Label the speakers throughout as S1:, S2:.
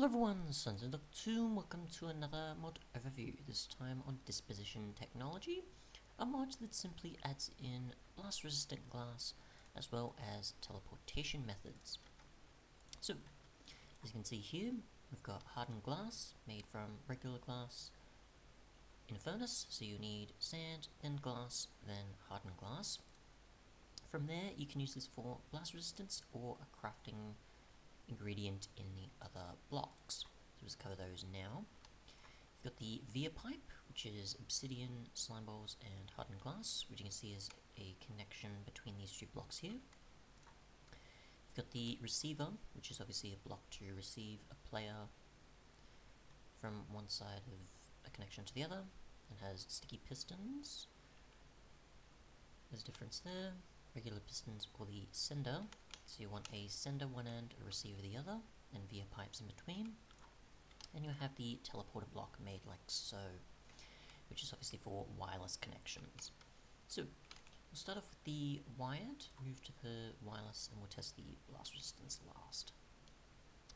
S1: Hello everyone, Sons and Doctor 2, and welcome to another mod overview, this time on Disposition technology, a mod that simply adds in blast resistant glass as well as teleportation methods. So, as you can see here, we've got hardened glass made from regular glass in a furnace, so you need sand, then glass, then hardened glass. From there, you can use this for blast resistance or a crafting ingredient in the other blocks. So let's cover those now. You've got the Viapipe, which is obsidian, slime balls, and hardened glass, which you can see is a connection between these two blocks here. You've got the Receiver, which is obviously a block to receive a player from one side of a connection to the other, and has sticky pistons. There's a difference there. Regular pistons for the sender. So you want a sender one end, a receiver the other, and via pipes in between. And you have the teleporter block made like so, which is obviously for wireless connections. So we'll start off with the wired, move to the wireless, and we'll test the blast resistance last.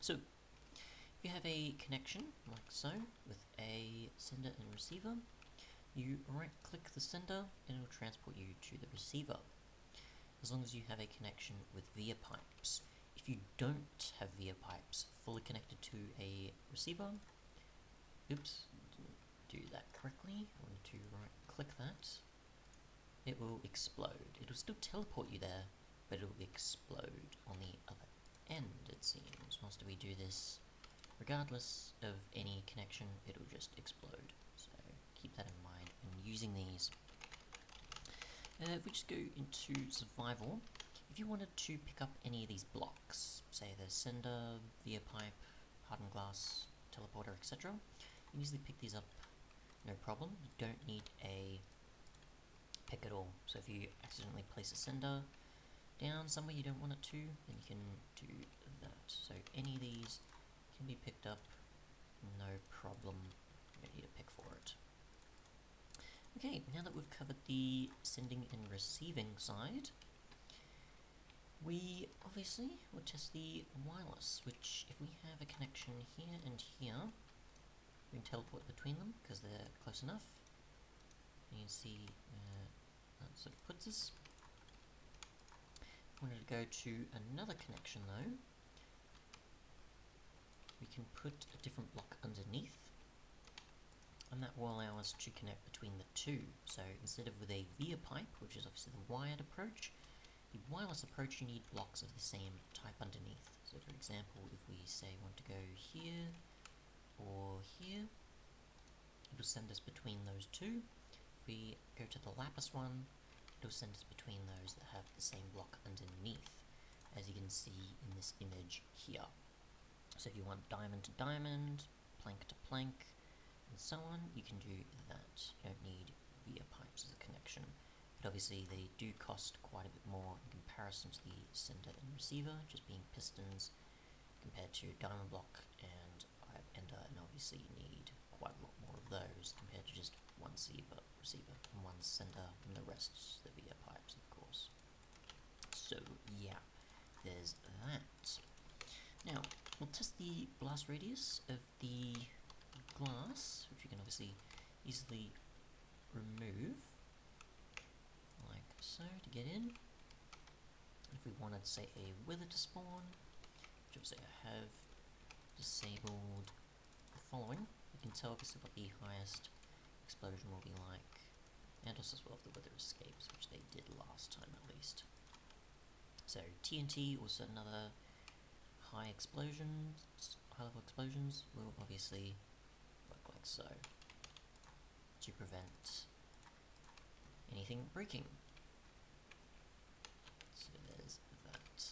S1: So if you have a connection like so, with a sender and receiver, you right click the sender and it will transport you to the receiver, as long as you have a connection with Viapipes. If you don't have Viapipes fully connected to a receiver, oops, didn't do that correctly, I wanted to right click that, it will explode. It will still teleport you there, but it will explode on the other end, it seems. Whilst we do this, regardless of any connection, it will just explode. So keep that in mind when using these. If we just go into survival, if you wanted to pick up any of these blocks, say the sender, Viapipe, hardened glass, teleporter, etc., you can easily pick these up, no problem. You don't need a pick at all. So if you accidentally place a sender down somewhere you don't want it to, then you can do that. So any of these can be picked up, no problem. You don't need a pick for it. Okay, now that we've covered the sending and receiving side, we obviously will test the wireless, which if we have a connection here and here, we can teleport between them because they're close enough. You can see that sort of puts us. If we wanted to go to another connection though, we can put a different block underneath, and that will allow us to connect between the two. So instead of with a Viapipe, which is obviously the wired approach, the wireless approach, you need blocks of the same type underneath. So for example, if we say want to go here or here, it'll send us between those two. If we go to the lapis one, it'll send us between those that have the same block underneath, as you can see in this image here. So if you want diamond to diamond, plank to plank, and so on, you can do that. You don't need Viapipes as a connection. But obviously they do cost quite a bit more in comparison to the sender and receiver, just being pistons compared to diamond block and pipe ender, and obviously you need quite a lot more of those compared to just one receiver and one sender, and the rest the Viapipes, of course. So yeah, there's that. Now we'll test the blast radius of the glass, which we can obviously easily remove like so to get in. If we wanted, say, a wither to spawn, which obviously I have disabled the following, you can tell obviously what the highest explosion will be like, and also as well if the wither escapes, which they did last time at least. So TNT, also another high level explosions, will obviously work like so, to prevent anything breaking. So there's that.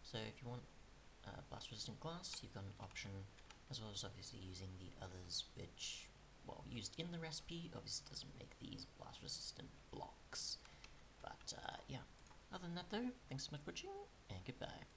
S1: So if you want blast resistant glass, you've got an option, as well as obviously using the others, which, well, used in the recipe, obviously doesn't make these blast resistant blocks. But yeah, other than that though, thanks so much for watching, and goodbye.